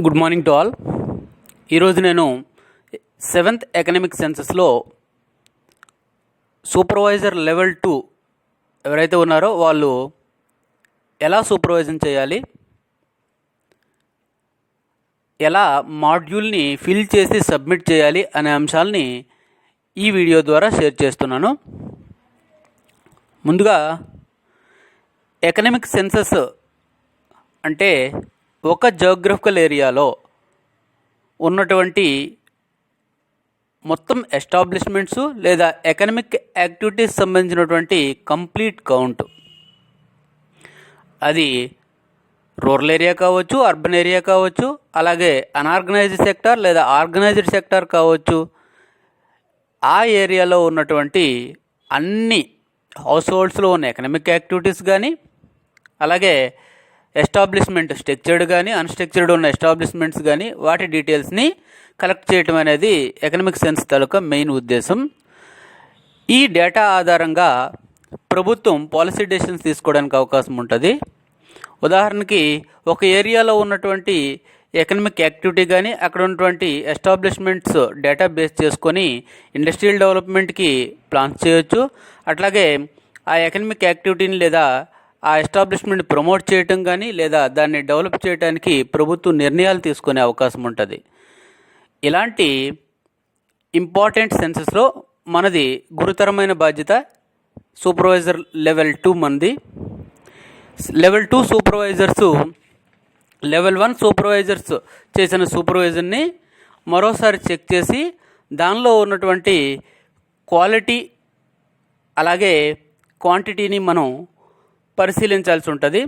Good morning to all. ఈరోజు నేను 7th economic సెన్సస్లో supervisor level 2 ఎవరైతే ఉన్నారో వాళ్ళు ఎలా సూపర్వైజన్ చేయాలి, ఎలా మాడ్యూల్ని ఫిల్ చేసి సబ్మిట్ చేయాలి అనే అంశాలని ఈ వీడియో ద్వారా షేర్ చేస్తున్నాను. ముందుగా ఎకనామిక్ సెన్సస్ అంటే ఒక జియోగ్రఫికల్ ఏరియాలో ఉన్నటువంటి మొత్తం ఎస్టాబ్లిష్మెంట్స్ లేదా ఎకనామిక్ యాక్టివిటీస్ సంబంధించినటువంటి కంప్లీట్ కౌంట్. అది రూరల్ ఏరియా కావచ్చు, అర్బన్ ఏరియా కావచ్చు, అలాగే అన్ఆర్గనైజ్డ్ సెక్టార్ లేదా ఆర్గనైజ్డ్ సెక్టార్ కావచ్చు. ఆ ఏరియాలో ఉన్నటువంటి అన్ని హౌస్ హోల్డ్స్లో ఉన్న ఎకనామిక్ యాక్టివిటీస్ కానీ, అలాగే ఎస్టాబ్లిష్మెంట్ స్ట్రక్చర్డ్ కానీ అన్స్ట్రక్చర్డ్ ఉన్న ఎస్టాబ్లిష్మెంట్స్ కానీ వాటి డీటెయిల్స్ని కలెక్ట్ చేయటం అనేది ఎకనామిక్ సెన్స్ తాలూకా మెయిన్ ఉద్దేశం. ఈ డేటా ఆధారంగా ప్రభుత్వం పాలసీ డెసిషన్స్ తీసుకోవడానికి అవకాశం ఉంటుంది. ఉదాహరణకి ఒక ఏరియాలో ఉన్నటువంటి ఎకనామిక్ యాక్టివిటీ కానీ అక్కడ ఉన్నటువంటి ఎస్టాబ్లిష్మెంట్స్ డేటా బేస్ చేసుకొని ఇండస్ట్రియల్ డెవలప్మెంట్కి ప్లాన్స్ చేయొచ్చు. అట్లాగే ఆ ఎకనామిక్ యాక్టివిటీని లేదా ఆ ఎస్టాబ్లిష్మెంట్ ప్రమోట్ చేయటం కానీ లేదా దాన్ని డెవలప్ చేయడానికి ప్రభుత్వం నిర్ణయాలు తీసుకునే అవకాశం ఉంటుంది. ఇలాంటి ఇంపార్టెంట్ సెన్సెస్లో మనది గురుతరమైన బాధ్యత. సూపర్వైజర్ లెవెల్ 2 మనది. లెవెల్ 2 సూపర్వైజర్స్ లెవెల్ 1 సూపర్వైజర్స్ చేసిన సూపర్వైజర్ని మరోసారి చెక్ చేసి దానిలో ఉన్నటువంటి క్వాలిటీ అలాగే క్వాంటిటీని మనం పరిశీలించాల్సి ఉంటుంది.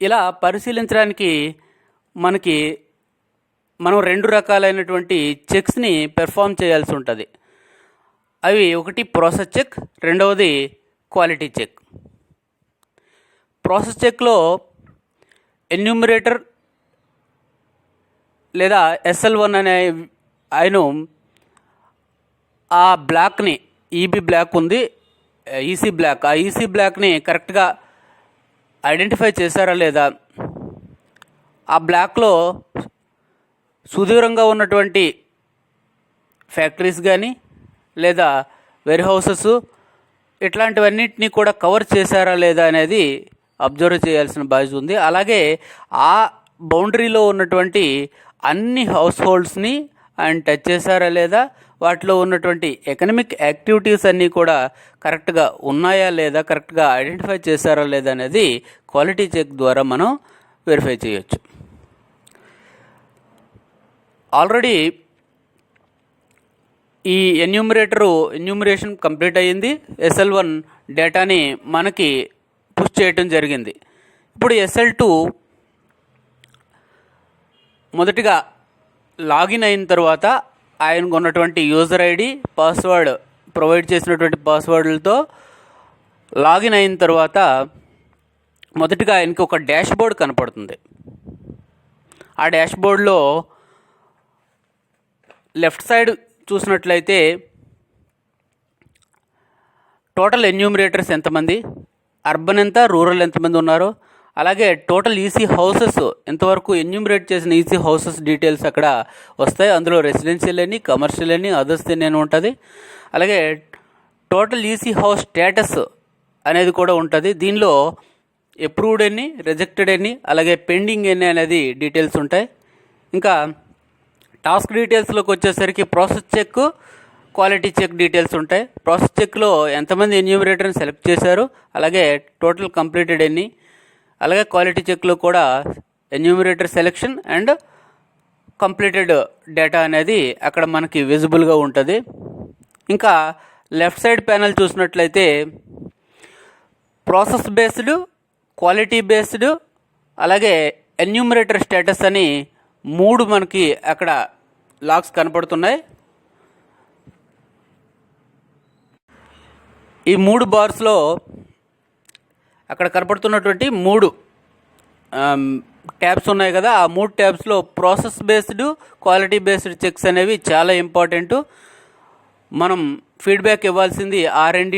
ఇలా పరిశీలించడానికి మనం 2 రకాలైనటువంటి చెక్స్ని పెర్ఫామ్ చేయాల్సి ఉంటుంది. అవి ఒకటి ప్రాసెస్ చెక్, రెండవది క్వాలిటీ చెక్. ప్రాసెస్ చెక్లో ఎన్యూమరేటర్ లేదా SL1 అనే ఆయన ఆ బ్లాక్ని ఈబీ బ్లాక్ ఉంది, ఈసీ బ్లాక్, ఆ ఈసీ బ్లాక్ని కరెక్ట్గా ఐడెంటిఫై చేశారా లేదా, ఆ బ్లాక్లో సుదూరంగా ఉన్నటువంటి ఫ్యాక్టరీస్ కానీ లేదా వేర్ హౌసెస్ ఇట్లాంటివన్నింటినీ కూడా కవర్ చేశారా లేదా అనేది అబ్జర్వ్ చేయాల్సిన బాధ్యత ఉంది. అలాగే ఆ బౌండరీలో ఉన్నటువంటి అన్ని హౌస్ హోల్డ్స్ని ఆయన టచ్ చేశారా లేదా, వాటిలో ఉన్నటువంటి ఎకనామిక్ యాక్టివిటీస్ అన్నీ కూడా కరెక్ట్గా ఉన్నాయా లేదా, కరెక్ట్గా ఐడెంటిఫై చేశారా లేదా అనేది క్వాలిటీ చెక్ ద్వారా మనం వెరిఫై చేయొచ్చు. ఆల్రెడీ ఈ ఎన్యూమరేషన్ కంప్లీట్ అయ్యింది. SL1 డేటాని మనకి పుష్ చేయటం జరిగింది. ఇప్పుడు SL2 మొదటిగా లాగిన్ అయిన తర్వాత ఆయనకు ఉన్నటువంటి యూజర్ ఐడి, పాస్వర్డ్ ప్రొవైడ్ చేసినటువంటి పాస్వర్డ్లతో లాగిన్ అయిన తర్వాత మొదటిగా ఆయనకి ఒక డాష్ బోర్డ్ కనపడుతుంది. ఆ డాష్ బోర్డ్లో లెఫ్ట్ సైడ్ చూసినట్లయితే టోటల్ ఎన్యూమరేటర్స్ ఎంతమంది, అర్బన్ ఎంత, రూరల్ ఎంతమంది ఉన్నారో, అలాగే టోటల్ ఈసీ హౌసెస్ ఎంతవరకు ఎన్యూమరేట్ చేసిన ఈసీ హౌసెస్ డీటెయిల్స్ అక్కడ వస్తాయి. అందులో రెసిడెన్షియల్ అని, కమర్షియల్ అని, అదర్స్ అని ఉంటుంది. అలాగే టోటల్ ఈసీ హౌస్ స్టేటస్ అనేది కూడా ఉంటుంది. దీనిలో అప్రూవ్డ్ ఎన్ని, రిజెక్టెడ్ ఎన్ని, అలాగే పెండింగ్ ఎన్ని అనేది డీటెయిల్స్ ఉంటాయి. ఇంకా టాస్క్ డీటెయిల్స్లోకి వచ్చేసరికి process check, quality check details ఉంటాయి. ప్రాసెస్ చెక్లో ఎంతమంది ఎన్యూమరేటర్ని సెలెక్ట్ చేశారు, అలాగే టోటల్ కంప్లీటెడ్ ఎన్ని, అలాగే క్వాలిటీ చెక్లో కూడా enumerator selection and completed data అనేది అక్కడ మనకి విజిబుల్గా ఉంటుంది. ఇంకా లెఫ్ట్ సైడ్ ప్యానల్ చూసినట్లయితే ప్రాసెస్ బేస్డ్, క్వాలిటీ బేస్డ్, అలాగే ఎన్యూమరేటర్ స్టేటస్ అని 3 మనకి అక్కడ లాగ్స్ కనపడుతున్నాయి. ఈ 3 బార్స్లో అక్కడ కనపడుతున్నటువంటి 3 ట్యాబ్స్ ఉన్నాయి కదా, ఆ 3 ట్యాబ్స్లో process based, quality based checks అనేవి చాలా ఇంపార్టెంట్. మనం ఫీడ్బ్యాక్ ఇవ్వాల్సింది R&D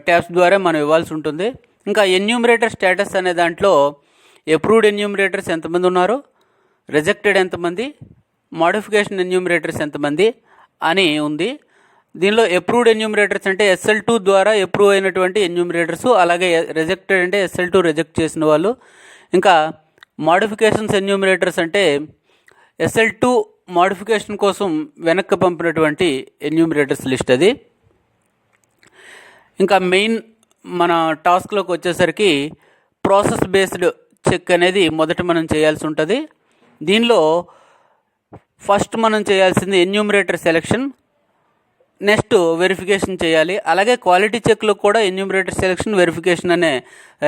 ట్యాబ్స్ ద్వారా మనం ఇవ్వాల్సి ఉంటుంది. ఇంకా ఎన్యూమరేటర్ స్టేటస్ అనే దాంట్లో అప్రూవ్డ్ ఎన్యూమరేటర్స్ ఎంతమంది ఉన్నారు, రిజెక్టెడ్ ఎంతమంది, మోడిఫికేషన్ ఎన్యూమరేటర్స్ ఎంతమంది అని ఉంది. దీనిలో అప్రూవ్డ్ ఎన్యూమరేటర్స్ అంటే SL2 ద్వారా అప్రూవ్ అయినటువంటి ఎన్యూమరేటర్స్, అలాగే రిజెక్టెడ్ అంటే SL2 రిజెక్ట్ చేసిన వాళ్ళు. ఇంకా మోడిఫికేషన్స్ ఎన్యూమరేటర్స్ అంటే SL2 మోడిఫికేషన్ కోసం వెనక్కి పంపినటువంటి ఎన్యూమరేటర్స్ లిస్ట్ అది. ఇంకా మెయిన్ మన టాస్క్లోకి వచ్చేసరికి ప్రాసెస్ బేస్డ్ చెక్ అనేది మొదట మనం చేయాల్సి ఉంటుంది. దీనిలో ఫస్ట్ మనం చేయాల్సింది ఎన్యూమరేటర్ సెలెక్షన్, నెక్స్ట్ వెరిఫికేషన్ చేయాలి. అలాగే క్వాలిటీ చెక్లో కూడా ఎన్యూమరేటర్ సెలెక్షన్, వెరిఫికేషన్ అనే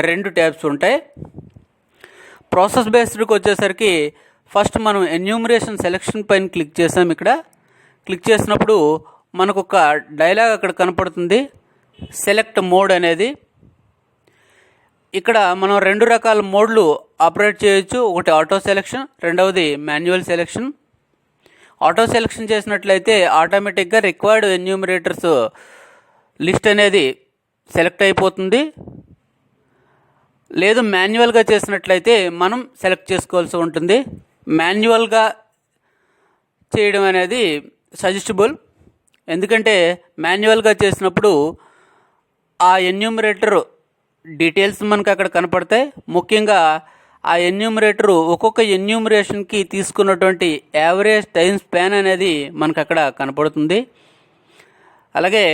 2 ట్యాబ్స్ ఉంటాయి. ప్రాసెస్ బేస్డ్కి వచ్చేసరికి ఫస్ట్ మనం ఎన్యూమరేషన్ సెలెక్షన్ పైన క్లిక్ చేసాం. ఇక్కడ క్లిక్ చేసినప్పుడు మనకు ఒక డైలాగ్ అక్కడ కనపడుతుంది, సెలెక్ట్ మోడ్ అనేది. ఇక్కడ మనం 2 రకాల మోడ్లు ఆపరేట్ చేయొచ్చు. ఒకటి ఆటో సెలెక్షన్, రెండవది మాన్యువల్ సెలెక్షన్. ఆటో సెలెక్షన్ చేసినట్లయితే ఆటోమేటిక్గా రిక్వైర్డ్ ఎన్యూమరేటర్స్ లిస్ట్ అనేది సెలెక్ట్ అయిపోతుంది. లేదు మాన్యువల్గా చేసినట్లయితే మనం సెలెక్ట్ చేసుకోవాల్సి ఉంటుంది. మాన్యువల్గా చేయడం అనేది సజెస్టబుల్, ఎందుకంటే మాన్యువల్గా చేసినప్పుడు ఆ ఎన్యూమరేటర్ డీటెయిల్స్ మనకు అక్కడ కనపడతాయి. ముఖ్యంగా ఆ ఎన్యూమరేటరు ఒక్కొక్క ఎన్యూమరేషన్కి తీసుకున్నటువంటి యావరేజ్ టైం స్పాన్ అనేది మనకు అక్కడ కనపడుతుంది. అలాగే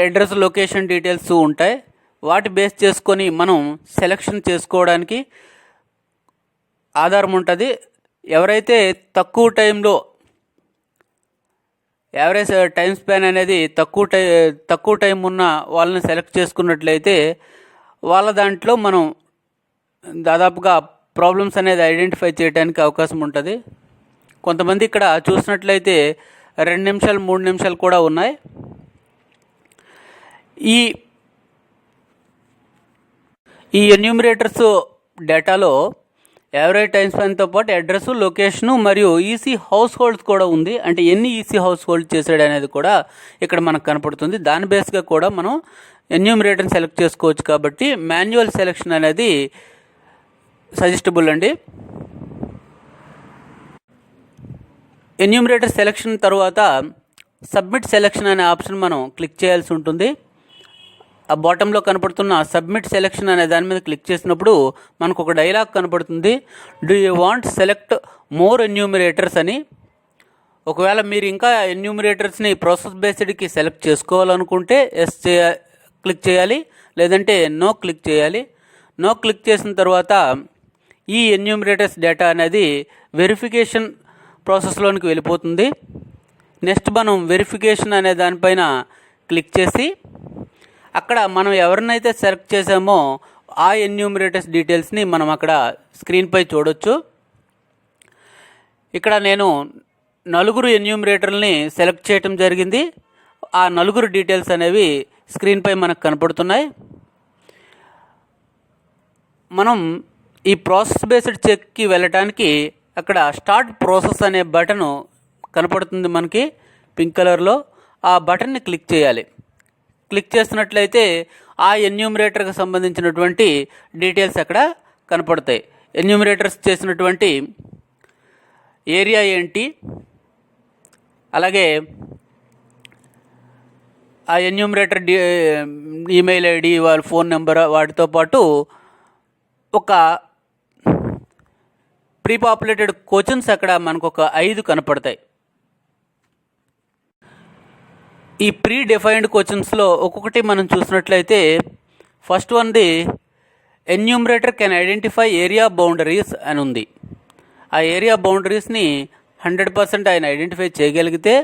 అడ్రస్, లొకేషన్ డీటెయిల్స్ ఉంటాయి. వాటి బేస్ చేసుకొని మనం సెలెక్షన్ చేసుకోవడానికి ఆధారం ఉంటుంది. ఎవరైతే తక్కువ టైంలో యావరేజ్ టైం స్పాన్ అనేది తక్కువ టైం ఉన్న వాళ్ళని సెలెక్ట్ చేసుకున్నట్లయితే వాళ్ళ దాంట్లో మనం దాదాపుగా ప్రాబ్లమ్స్ అనేది ఐడెంటిఫై చేయడానికి అవకాశం ఉంటుంది. కొంతమంది ఇక్కడ చూసినట్లయితే 2 నిమిషాలు 3 నిమిషాలు కూడా ఉన్నాయి. ఈ ఎన్యూమరేటర్స్ డేటాలో యావరేజ్ టైం స్పాన్తో పాటు అడ్రస్, లొకేషను మరియు ఈసీ హౌస్ హోల్డ్స్ కూడా ఉంది. అంటే ఎన్ని ఈసీ హౌస్ హోల్డ్ చేసాడు అనేది కూడా ఇక్కడ మనకు కనపడుతుంది. దాని బేస్గా కూడా మనం ఎన్యూమరేటర్ని సెలెక్ట్ చేసుకోవచ్చు. కాబట్టి మాన్యువల్ సెలెక్షన్ అనేది సజెస్టబుల్ అండి. ఎన్యూమరేటర్ సెలెక్షన్ తర్వాత సబ్మిట్ సెలెక్షన్ అనే ఆప్షన్ మనం క్లిక్ చేయాల్సి ఉంటుంది. ఆ బాటంలో కనపడుతున్న సబ్మిట్ సెలెక్షన్ అనే దాని మీద క్లిక్ చేసినప్పుడు మనకు ఒక డైలాగ్ కనపడుతుంది, do you want select more enumerators అని. ఒకవేళ మీరు ఇంకా ఎన్యూమరేటర్స్ని ప్రాసెస్ బేస్డ్కి సెలెక్ట్ చేసుకోవాలనుకుంటే ఎస్ క్లిక్ చేయాలి, లేదంటే నో క్లిక్ చేయాలి. నో క్లిక్ చేసిన తర్వాత ఈ ఎన్యూమరేటర్స్ డేటా అనేది వెరిఫికేషన్ ప్రాసెస్లోనికి వెళ్ళిపోతుంది. నెక్స్ట్ మనం వెరిఫికేషన్ అనే దానిపైన క్లిక్ చేసి అక్కడ మనం ఎవరినైతే సెలెక్ట్ చేసామో ఆ ఎన్యూమరేటర్స్ డీటెయిల్స్ని మనం అక్కడ స్క్రీన్పై చూడొచ్చు. ఇక్కడ నేను 4 ఎన్యూమరేటర్లని సెలెక్ట్ చేయటం జరిగింది. ఆ 4 డీటెయిల్స్ అనేవి స్క్రీన్పై మనకు కనపడుతున్నాయి. మనం ఈ ప్రాసెస్ బేస్డ్ చెక్కి వెళ్ళటానికి అక్కడ స్టార్ట్ ప్రాసెస్ అనే బటన్ కనపడుతుంది మనకి పింక్ కలర్లో. ఆ బటన్ని క్లిక్ చేయాలి. క్లిక్ చేసినట్లయితే ఆ ఎన్యూమరేటర్కి సంబంధించినటువంటి డీటెయిల్స్ అక్కడ కనపడతాయి. ఎన్యూమరేటర్స్ చేసినటువంటి ఏరియా ఏంటి, అలాగే ఆ ఎన్యూమరేటర్ ఈమెయిల్ ఐడి, వాళ్ళ ఫోన్ నెంబర్, వాటితో పాటు ఒక ప్రీ పాపులేటెడ్ క్వశ్చన్స్ అక్కడ మనకు ఒక 5 కనపడతాయి. ఈ ప్రీ డిఫైన్డ్ క్వశ్చన్స్లో ఒక్కొక్కటి మనం చూసినట్లయితే ఫస్ట్ వన్ది enumerator can identify area boundaries అని ఉంది. ఆ ఏరియా బౌండరీస్ని 100% ఆయన ఐడెంటిఫై చేయగలిగితే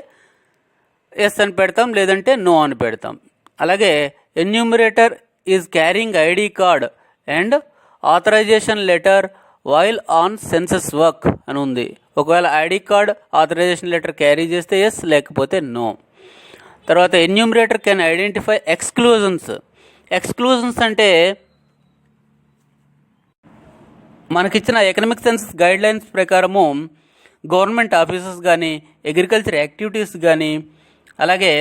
ఎస్ అని పెడతాం, లేదంటే నో అని పెడతాం. అలాగే enumerator is carrying ID card and authorization letter while on census work అని ఉంది. ఒకవేళ ID card, authorization letter carry చేస్తే ఎస్, లేకపోతే నో. తర్వాత enumerator can identify exclusions. Exclusions అంటే మనకిచ్చిన ఎకనామిక్ సెన్సస్ గైడ్లైన్స్ ప్రకారము గవర్నమెంట్ ఆఫీసెస్ కానీ, అగ్రికల్చర్ యాక్టివిటీస్ కానీ, అలాగే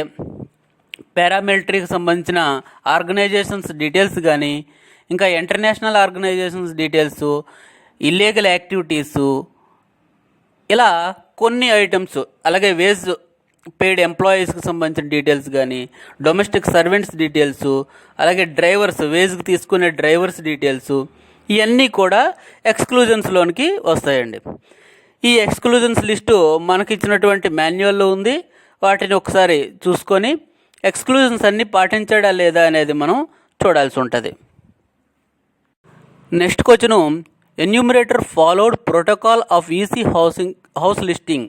పారామిలిటరీకి సంబంధించిన ఆర్గనైజేషన్స్ డీటెయిల్స్ కానీ, ఇంకా international organizations details, illegal activities, ఇలా కొన్ని ఐటమ్స్, అలాగే వేజ్ పెయిడ్ ఎంప్లాయీస్కి సంబంధించిన డీటెయిల్స్ కానీ, డొమెస్టిక్ సర్వెంట్స్ డీటెయిల్స్, అలాగే డ్రైవర్స్, వేజ్కి తీసుకునే డ్రైవర్స్ డీటెయిల్స్, ఇవన్నీ కూడా ఎక్స్క్లూజన్స్లోనికి వస్తాయండి. ఈ ఎక్స్క్లూజన్స్ లిస్టు మనకి ఇచ్చినటువంటి మాన్యువల్లో ఉంది. వాటిని ఒకసారి చూసుకొని ఎక్స్క్లూజన్స్ అన్నీ పాటించాడా లేదా అనేది మనం చూడాల్సి ఉంటుంది. Next question, enumerator followed protocol of EC house listing.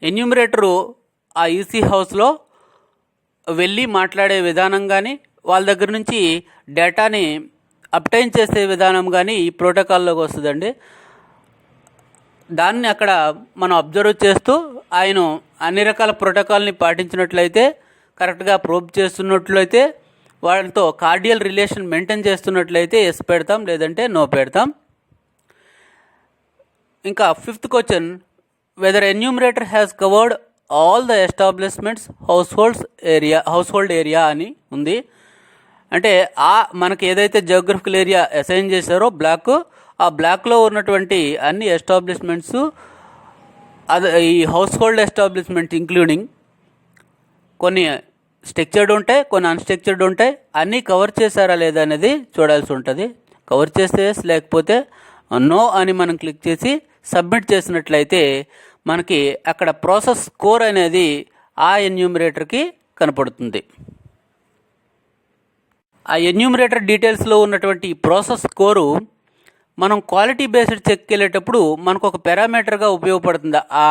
Enumerator ఆ ఈసీ హౌస్లో వెళ్ళి మాట్లాడే విధానం కానీ, వాళ్ళ దగ్గర నుంచి డేటాని అప్టైన్ చేసే విధానం కానీ ఈ ప్రోటోకాల్లోకి వస్తుందండి. దాన్ని అక్కడ మనం అబ్జర్వ్ చేస్తూ ఆయన అన్ని రకాల ప్రోటోకాల్ని పాటించినట్లయితే, కరెక్ట్గా ప్రోబ్ చేస్తున్నట్లయితే, వాళ్ళతో కార్డియల్ రిలేషన్ మెయింటైన్ చేస్తున్నట్లయితే ఎస్ పెడతాం, లేదంటే నో పెడతాం. ఇంకా fifth question, whether enumerator has covered all the establishments household area అని ఉంది. అంటే మనకి ఏదైతే జియోగ్రఫికల్ ఏరియా అసైన్ చేశారో బ్లాక్, ఆ బ్లాక్లో ఉన్నటువంటి అన్ని ఎస్టాబ్లిష్మెంట్స్, ఈ హౌస్ హోల్డ్ ఎస్టాబ్లిష్మెంట్ ఇంక్లూడింగ్ కొన్ని స్ట్రక్చర్డ్ ఉంటాయి, కొన్ని అన్స్ట్రక్చర్డ్ ఉంటాయి, అన్నీ కవర్ చేశారా లేదా అనేది చూడాల్సి ఉంటుంది. కవర్ చేస్తే లేకపోతే నో అని మనం క్లిక్ చేసి సబ్మిట్ చేసినట్లయితే మనకి అక్కడ ప్రాసెస్ స్కోర్ అనేది ఆ ఎన్యూమరేటర్కి కనపడుతుంది. ఆ ఎన్యూమరేటర్ డీటెయిల్స్లో ఉన్నటువంటి ప్రాసెస్ స్కోరు మనం క్వాలిటీ బేస్డ్ చెక్కి వెళ్ళేటప్పుడు మనకు ఒక పారామీటర్గా ఉపయోగపడుతుంది. ఆ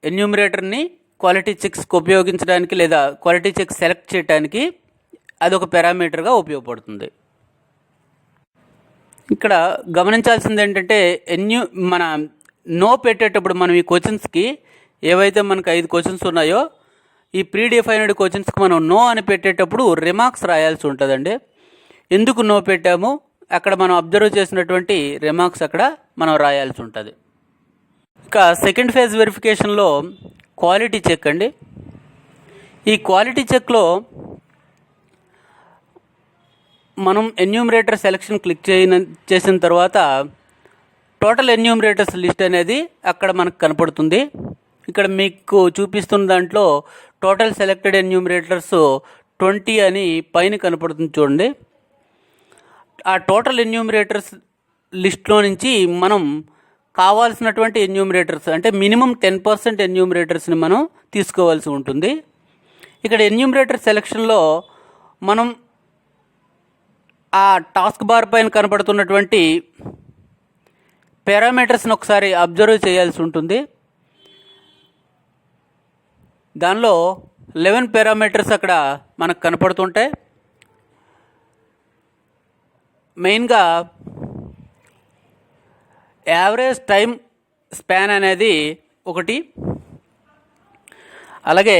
ఎన్యూమరేటర్ని క్వాలిటీ చెక్స్కి ఉపయోగించడానికి లేదా క్వాలిటీ చెక్ సెలెక్ట్ చేయడానికి అదొక పారామీటర్గా ఉపయోగపడుతుంది. ఇక్కడ గమనించాల్సింది ఏంటంటే, మన నో పెట్టేటప్పుడు మనం ఈ క్వశ్చన్స్కి ఏవైతే మనకు 5 క్వశ్చన్స్ ఉన్నాయో, ఈ ప్రీ డిఫైన్డ్ క్వశ్చన్స్కి మనం నో అని పెట్టేటప్పుడు రిమార్క్స్ రాయాల్సి ఉంటుందండి. ఎందుకు నో పెట్టాము, అక్కడ మనం అబ్జర్వ్ చేసినటువంటి రిమార్క్స్ అక్కడ మనం రాయాల్సి ఉంటుంది. ఇక సెకండ్ ఫేజ్ వెరిఫికేషన్లో క్వాలిటీ చెక్ అండి. ఈ క్వాలిటీ చెక్లో మనం ఎన్యూమరేటర్ సెలెక్షన్ క్లిక్ చేసిన తర్వాత టోటల్ ఎన్యూమరేటర్స్ లిస్ట్ అనేది అక్కడ మనకు కనపడుతుంది. ఇక్కడ మీకు చూపిస్తున్న దాంట్లో టోటల్ సెలెక్టెడ్ ఎన్యూమరేటర్స్ 20 అని పైన కనపడుతుంది చూడండి. ఆ టోటల్ ఎన్యూమరేటర్స్ లిస్ట్లో నుంచి మనం కావాల్సినటువంటి ఎన్యూమరేటర్స్ అంటే మినిమం 10% ఎన్యూమరేటర్స్ని మనం తీసుకోవాల్సి ఉంటుంది. ఇక్కడ ఎన్యూమరేటర్ సెలెక్షన్లో మనం ఆ టాస్క్ బార్ పైన కనపడుతున్నటువంటి పారామీటర్స్ని ఒకసారి అబ్జర్వ్ చేయాల్సి ఉంటుంది. దానిలో 11 పారామీటర్స్ అక్కడ మనకు కనపడుతుంటాయి. మెయిన్గా యావరేజ్ టైం స్పాన్ అనేది ఒకటి, అలాగే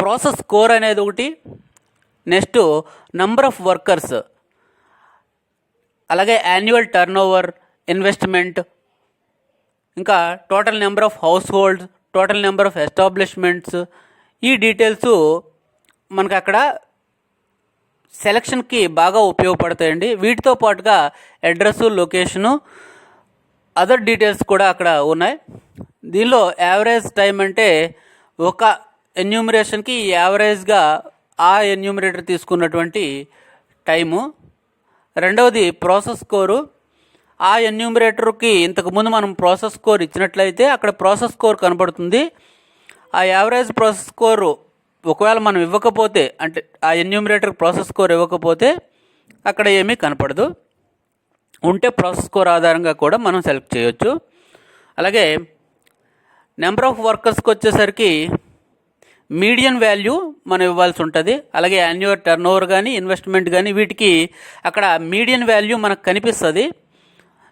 ప్రాసెస్ స్కోర్ అనేది ఒకటి, నెక్స్ట్ నంబర్ ఆఫ్ వర్కర్స్, అలాగే యాన్యువల్ టర్న్ ఓవర్, ఇన్వెస్ట్మెంట్, ఇంకా total number of house holds, total number of establishments, ఈ డీటెయిల్స్ మనకు అక్కడ సెలక్షన్కి బాగా ఉపయోగపడతాయండి. వీటితో పాటుగా అడ్రస్, లొకేషను, అదర్ డీటెయిల్స్ కూడా అక్కడ ఉన్నాయి. దీనిలో యావరేజ్ టైం అంటే ఒక ఎన్యూమరేషన్కి యావరేజ్గా ఆ ఎన్యూమరేటర్ తీసుకున్నటువంటి టైము. రెండవది ప్రాసెస్ స్కోరు. ఆ ఎన్యూమరేటర్కి ఇంతకుముందు మనం ప్రాసెస్ స్కోర్ ఇచ్చినట్లయితే అక్కడ ప్రాసెస్ స్కోర్ కనబడుతుంది. ఆ యావరేజ్ ప్రాసెస్ స్కోరు ఒకవేళ మనం ఇవ్వకపోతే, అంటే ఆ ఎన్యూమరేటర్ ప్రాసెస్ స్కోర్ ఇవ్వకపోతే అక్కడ ఏమీ కనపడదు. ఉంటే ప్రాసెస్ స్కోర్ ఆధారంగా కూడా మనం సెలెక్ట్ చేయొచ్చు. అలాగే నెంబర్ ఆఫ్ వర్కర్స్కి వచ్చేసరికి మీడియన్ వాల్యూ మనం ఇవ్వాల్సి ఉంటుంది. అలాగే యాన్యువల్ టర్న్ ఓవర్ కానీ, ఇన్వెస్ట్మెంట్ కానీ, వీటికి అక్కడ మీడియన్ వాల్యూ మనకు కనిపిస్తుంది.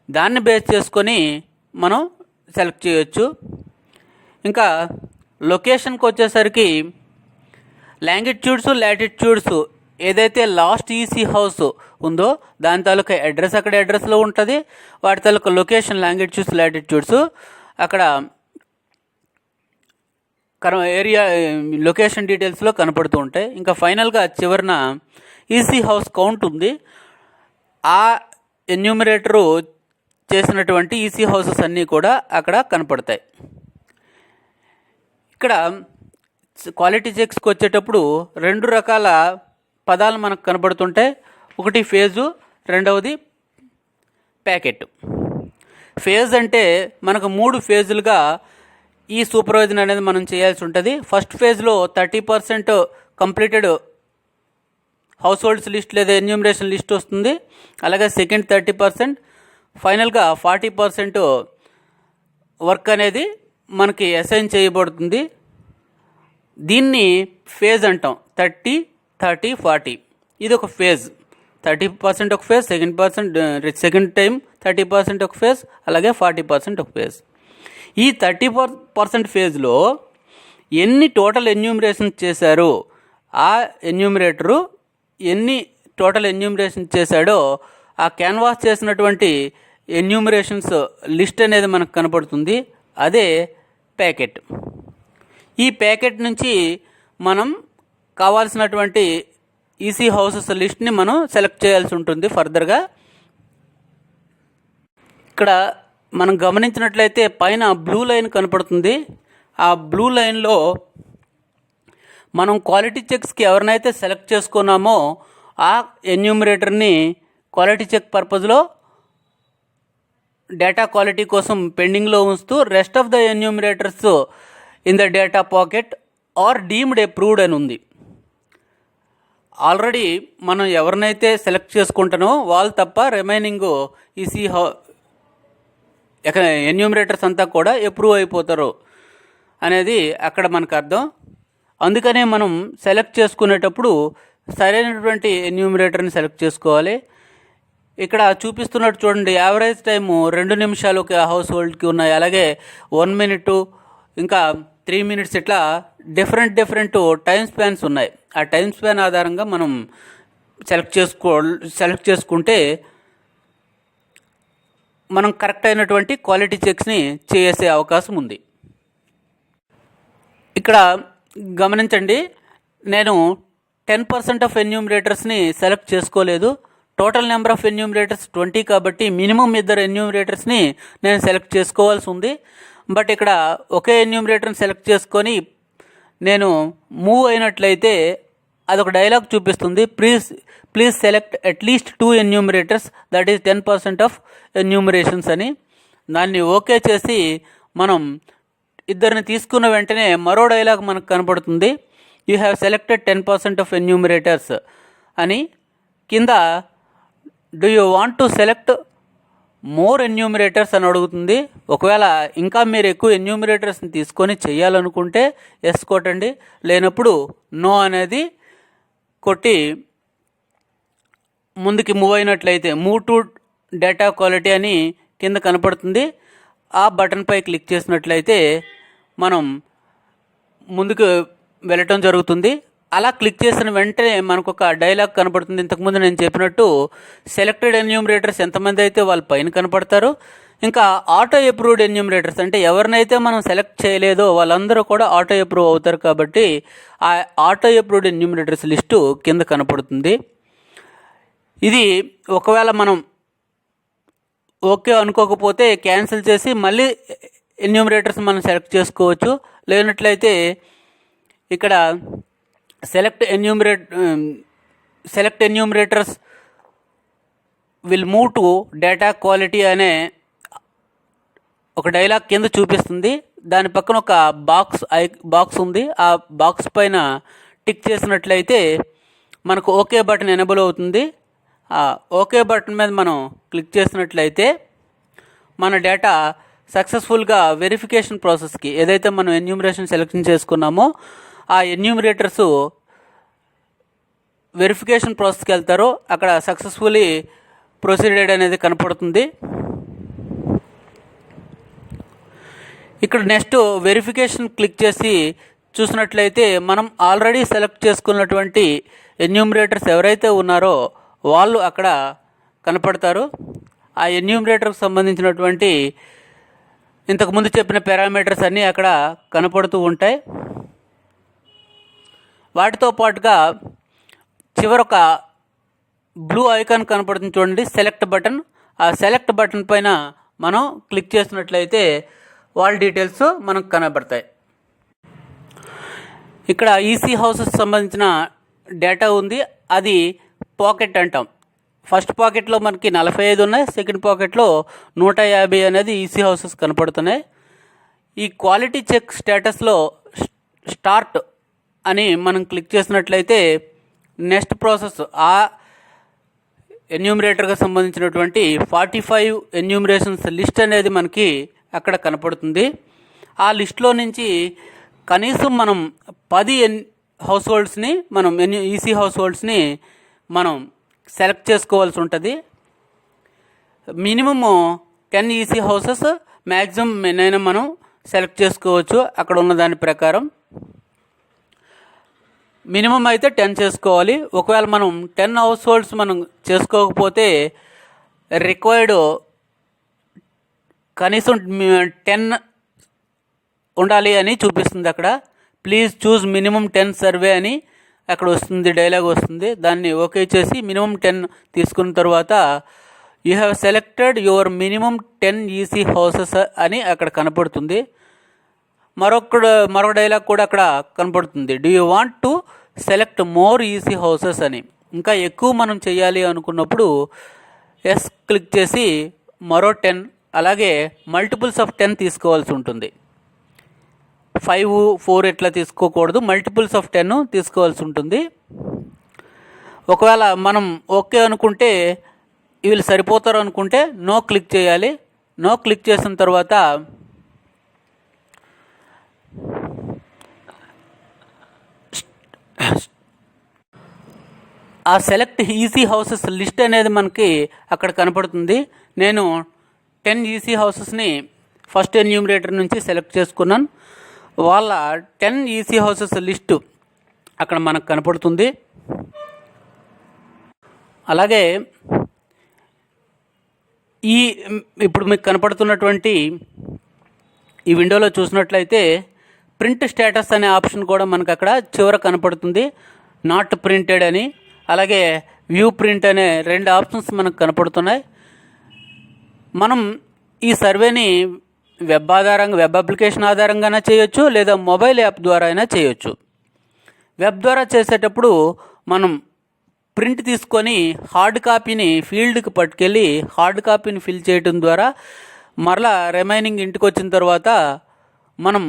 దాన్ని బేస్ చేసుకొని మనం సెలెక్ట్ చేయొచ్చు. ఇంకా లొకేషన్కి వచ్చేసరికి లాంగిట్యూడ్స్, లాటిట్యూడ్స్, ఏదైతే లాస్ట్ ఈసీ హౌస్ ఉందో దాని తాలూకా అడ్రస్ అక్కడ అడ్రస్లో ఉంటుంది. వాటి తాలూకా లొకేషన్ లాంగిట్యూడ్స్, లాటిట్యూడ్స్ అక్కడ ఏరియా లొకేషన్ డీటెయిల్స్లో కనపడుతూ ఉంటాయి. ఇంకా ఫైనల్గా చివరిన ఈసీ హౌస్ కౌంట్ ఉంది. ఆ ఎన్యూమరేటరు చేసినటువంటి ఈసీ హౌసెస్ అన్నీ కూడా అక్కడ కనపడతాయి. ఇక్కడ క్వాలిటీ చెక్స్కి వచ్చేటప్పుడు 2 రకాల పదాలు మనకు కనబడుతుంటాయి. ఒకటి ఫేజు, రెండవది ప్యాకెట్. ఫేజ్ అంటే మనకు 3 ఫేజులుగా ఈ సూపర్వైజన్ అనేది మనం చేయాల్సి ఉంటుంది. ఫస్ట్ ఫేజ్లో 30% కంప్లీటెడ్ హౌస్ హోల్డ్స్ లిస్ట్ లేదా ఎన్యూమరేషన్ లిస్ట్ వస్తుంది. అలాగే సెకండ్ 30%, ఫైనల్గా 40% వర్క్ అనేది మనకి అసైన్ చేయబడుతుంది. దీన్ని ఫేజ్ అంటాం. 30, 30, 40 ఇది ఒక ఫేజ్. 30% ఒక ఫేజ్, సెకండ్ టైం 30% ఒక ఫేజ్, అలాగే 40% ఒక ఫేజ్. ఈ 30% ఫేజ్లో ఎన్ని టోటల్ ఎన్యూమరేషన్ చేశారు, ఆ ఎన్యూమరేటరు ఎన్ని టోటల్ ఎన్యూమరేషన్ చేశాడో ఆ క్యాన్వాస్ చేసినటువంటి ఎన్యూమరేషన్స్ లిస్ట్ అనేది మనకు కనపడుతుంది. అదే ప్యాకెట్. ఈ ప్యాకెట్ నుంచి మనం కావాల్సినటువంటి ఈసీ హౌసెస్ లిస్ట్ని మనం సెలెక్ట్ చేయాల్సి ఉంటుంది ఫర్దర్గా. ఇక్కడ మనం గమనించినట్లయితే పైన బ్లూ లైన్ కనపడుతుంది. ఆ బ్లూ లైన్లో మనం క్వాలిటీ చెక్స్కి ఎవరినైతే సెలెక్ట్ చేసుకున్నామో ఆ ఎన్యూమరేటర్ని క్వాలిటీ చెక్ పర్పస్లో డేటా క్వాలిటీ కోసం పెండింగ్లో ఉంచుతూ rest of the enumerators in the data packet are deemed approved అని ఉంది. ఆల్రెడీ మనం ఎవరినైతే సెలెక్ట్ చేసుకుంటానో వాళ్ళు తప్ప రిమైనింగ్ ఈసీ ఎన్యూమరేటర్స్ అంతా కూడా అప్రూవ్ అయిపోతారు అనేది అక్కడ మనకు అర్థం. అందుకనే మనం సెలెక్ట్ చేసుకునేటప్పుడు సరైనటువంటి ఎన్యూమరేటర్ని సెలెక్ట్ చేసుకోవాలి. ఇక్కడ చూపిస్తున్నట్టు చూడండి, యావరేజ్ టైము 2 నిమిషాలు ఒక హౌస్ హోల్డ్కి ఉన్నాయి. అలాగే 1 మినిట్, ఇంకా 3 మినిట్స్, ఇట్లా డిఫరెంట్ టైం స్పాన్స్ ఉన్నాయి. ఆ టైం స్పాన్ ఆధారంగా మనం సెలెక్ట్ చేసుకుంటే మనం కరెక్ట్ అయినటువంటి క్వాలిటీ చెక్స్ని చేసే అవకాశం ఉంది. ఇక్కడ గమనించండి, నేను 10% ఆఫ్ ఎన్యూమరేటర్స్ని సెలెక్ట్ చేసుకోలేదు. టోటల్ నెంబర్ ఆఫ్ ఎన్యూమరేటర్స్ 20 కాబట్టి మినిమం 2 ఎన్యూమరేటర్స్ని నేను సెలెక్ట్ చేసుకోవాల్సి ఉంది. బట్ ఇక్కడ ఒకే ఎన్యూమరేటర్ని సెలెక్ట్ చేసుకొని నేను మూవ్ అయినట్లయితే అదొక డైలాగ్ చూపిస్తుంది. ప్లీజ్ సెలెక్ట్ అట్లీస్ట్ 2 enumerators, that is 10% of enumerations అని. దాన్ని ఓకే చేసి మనం ఇద్దరిని తీసుకున్న వెంటనే మరో డైలాగ్ మనకు కనపడుతుంది. You have selected 10% of enumerators అని. కింద do you want to select more enumerators అని అడుగుతుంది. ఒకవేళ ఇంకా మీరు ఎక్కువ ఎన్యూమరేటర్స్ని తీసుకొని చేయాలనుకుంటే ఎస్ కొట్టండి, లేనప్పుడు నో అనేది కొట్టి ముందుకి మూవ్ అయినట్లయితే మూవ్ టు డేటా క్వాలిటీ అని కింద కనపడుతుంది. ఆ బటన్పై క్లిక్ చేసినట్లయితే మనం ముందుకు వెళ్ళటం జరుగుతుంది. అలా క్లిక్ చేసిన వెంటనే మనకు ఒక డైలాగ్ కనపడుతుంది. ఇంతకుముందు నేను చెప్పినట్టు సెలెక్టెడ్ ఎన్యూమరేటర్స్ ఎంతమంది అయితే వాళ్ళ పైన కనపడతారు. ఇంకా ఆటో అప్రూవ్డ్ ఎన్యూమరేటర్స్ అంటే ఎవరినైతే మనం సెలెక్ట్ చేయలేదో వాళ్ళందరూ కూడా ఆటో అప్రూవ్ అవుతారు కాబట్టి ఆ ఆటో అప్రూవ్డ్ ఎన్యూమరేటర్స్ లిస్టు కింద కనపడుతుంది. ఇది ఒకవేళ మనం ఓకే అనుకోకపోతే క్యాన్సిల్ చేసి మళ్ళీ ఎన్యూమరేటర్స్ మనం సెలెక్ట్ చేసుకోవచ్చు. లేనట్లయితే ఇక్కడ select enumerators will move to data quality అనే ఒక డైలాగ్ కింద చూపిస్తుంది. దాని పక్కన ఒక బాక్స్ ఉంది. ఆ బాక్స్ పైన టిక్ చేసినట్లయితే మనకు ఓకే బటన్ ఎనేబుల్ అవుతుంది. ఆ ఓకే బటన్ మీద మనం క్లిక్ చేసినట్లయితే మన డేటా సక్సెస్ఫుల్గా వెరిఫికేషన్ ప్రాసెస్కి ఏదైతే మనం ఎన్యూమరేషన్ సెలెక్షన్ చేసుకున్నామో ఆ ఎన్యూమరేటర్స్ వెరిఫికేషన్ ప్రాసెస్కి వెళ్తారో అక్కడ సక్సెస్ఫుల్లీ ప్రొసీడెడ్ అనేది కనపడుతుంది. ఇక్కడ నెక్స్ట్ వెరిఫికేషన్ క్లిక్ చేసి చూసినట్లయితే మనం ఆల్రెడీ సెలెక్ట్ చేసుకున్నటువంటి ఎన్యూమరేటర్స్ ఎవరైతే ఉన్నారో వాళ్ళు అక్కడ కనపడతారు. ఆ ఎన్యూమరేటర్కి సంబంధించినటువంటి ఇంతకుముందు చెప్పిన పారామీటర్స్ అన్నీ అక్కడ కనపడుతూ ఉంటాయి. వాటితో పాటుగా చివరొక బ్లూ ఐకాన్ కనపడుతుంది చూడండి, సెలెక్ట్ బటన్. ఆ సెలెక్ట్ బటన్ పైన మనం క్లిక్ చేసినట్లయితే వాళ్ళ డీటెయిల్స్ మనకు కనబడతాయి. ఇక్కడ ఈసీ హౌసెస్ సంబంధించిన డేటా ఉంది, అది పాకెట్ అంటాం. ఫస్ట్ పాకెట్లో మనకి 45 ఉన్నాయి, సెకండ్ పాకెట్లో 150 అనేది ఈసీ హౌసెస్ కనపడుతున్నాయి. ఈ క్వాలిటీ చెక్ స్టేటస్లో స్టార్ట్ అని మనం క్లిక్ చేసినట్లయితే నెక్స్ట్ ప్రాసెస్ ఆ ఎన్యూమరేటర్గా సంబంధించినటువంటి 45 ఎన్యూమరేషన్స్ లిస్ట్ అనేది మనకి అక్కడ కనపడుతుంది. ఆ లిస్ట్లో నుంచి కనీసం మనం 10 హౌస్ హోల్డ్స్ని మనం ఈసీ హౌస్ హోల్డ్స్ని మనం సెలెక్ట్ చేసుకోవాల్సి ఉంటుంది. మినిమము 10 ఈసీ హౌసెస్, మ్యాక్సిమం 9 మనం సెలెక్ట్ చేసుకోవచ్చు. అక్కడ ఉన్న దాని ప్రకారం మినిమం అయితే 10 చేసుకోవాలి. ఒకవేళ మనం 10 హౌస్ హోల్డ్స్ మనం చేసుకోకపోతే రిక్వైర్డ్ కనీసం 10 ఉండాలి అని చూపిస్తుంది. అక్కడ ప్లీజ్ చూస్ మినిమం 10 సర్వే అని అక్కడ వస్తుంది, డైలాగ్ వస్తుంది. దాన్ని ఓకే చేసి మినిమం 10 తీసుకున్న తర్వాత you have selected your minimum 10 EC houses అని అక్కడ కనపడుతుంది. మరొక డైలాగ్ కూడా అక్కడ కనపడుతుంది, do you want to select more EC houses అని. ఇంకా ఎక్కువ మనం చేయాలి అనుకున్నప్పుడు ఎస్ క్లిక్ చేసి మరో 10, అలాగే మల్టిపుల్స్ ఆఫ్ 10 తీసుకోవాల్సి ఉంటుంది. 5, 4 ఇట్లా తీసుకోకూడదు, మల్టిపుల్స్ ఆఫ్ 10 తీసుకోవాల్సి ఉంటుంది. ఒకవేళ మనం ఓకే అనుకుంటే వీళ్ళు సరిపోతారు అనుకుంటే నో క్లిక్ చేయాలి. నో క్లిక్ చేసిన తర్వాత ఆ సెలెక్ట్ ఈసీ హౌసెస్ లిస్ట్ అనేది మనకి అక్కడ కనపడుతుంది. నేను 10 ఈసీ హౌసెస్ని ఫస్ట్ ఎన్యూమరేటర్ నుంచి సెలెక్ట్ చేసుకున్నాను. వాళ్ళ 10 ఈసీ హౌసెస్ లిస్టు అక్కడ మనకు కనపడుతుంది. అలాగే ఇప్పుడు మీకు కనపడుతున్నటువంటి ఈ విండోలో చూసినట్లయితే ప్రింట్ స్టేటస్ అనే ఆప్షన్ కూడా మనకు అక్కడ చివర కనపడుతుంది, నాట్ ప్రింటెడ్ అని. అలాగే వ్యూ ప్రింట్ అనే 2 ఆప్షన్స్ మనకు కనపడుతున్నాయి. మనం ఈ సర్వేని వెబ్ అప్లికేషన్ ఆధారంగానే చేయొచ్చు, లేదా మొబైల్ యాప్ ద్వారా అయినా చేయొచ్చు. వెబ్ ద్వారా చేసేటప్పుడు మనం ప్రింట్ తీసుకొని హార్డ్ కాపీని ఫీల్డ్కి పట్టుకెళ్ళి హార్డ్ కాపీని ఫిల్ చేయడం ద్వారా మరలా రిమైనింగ్ ఇంటికి వచ్చిన తర్వాత మనం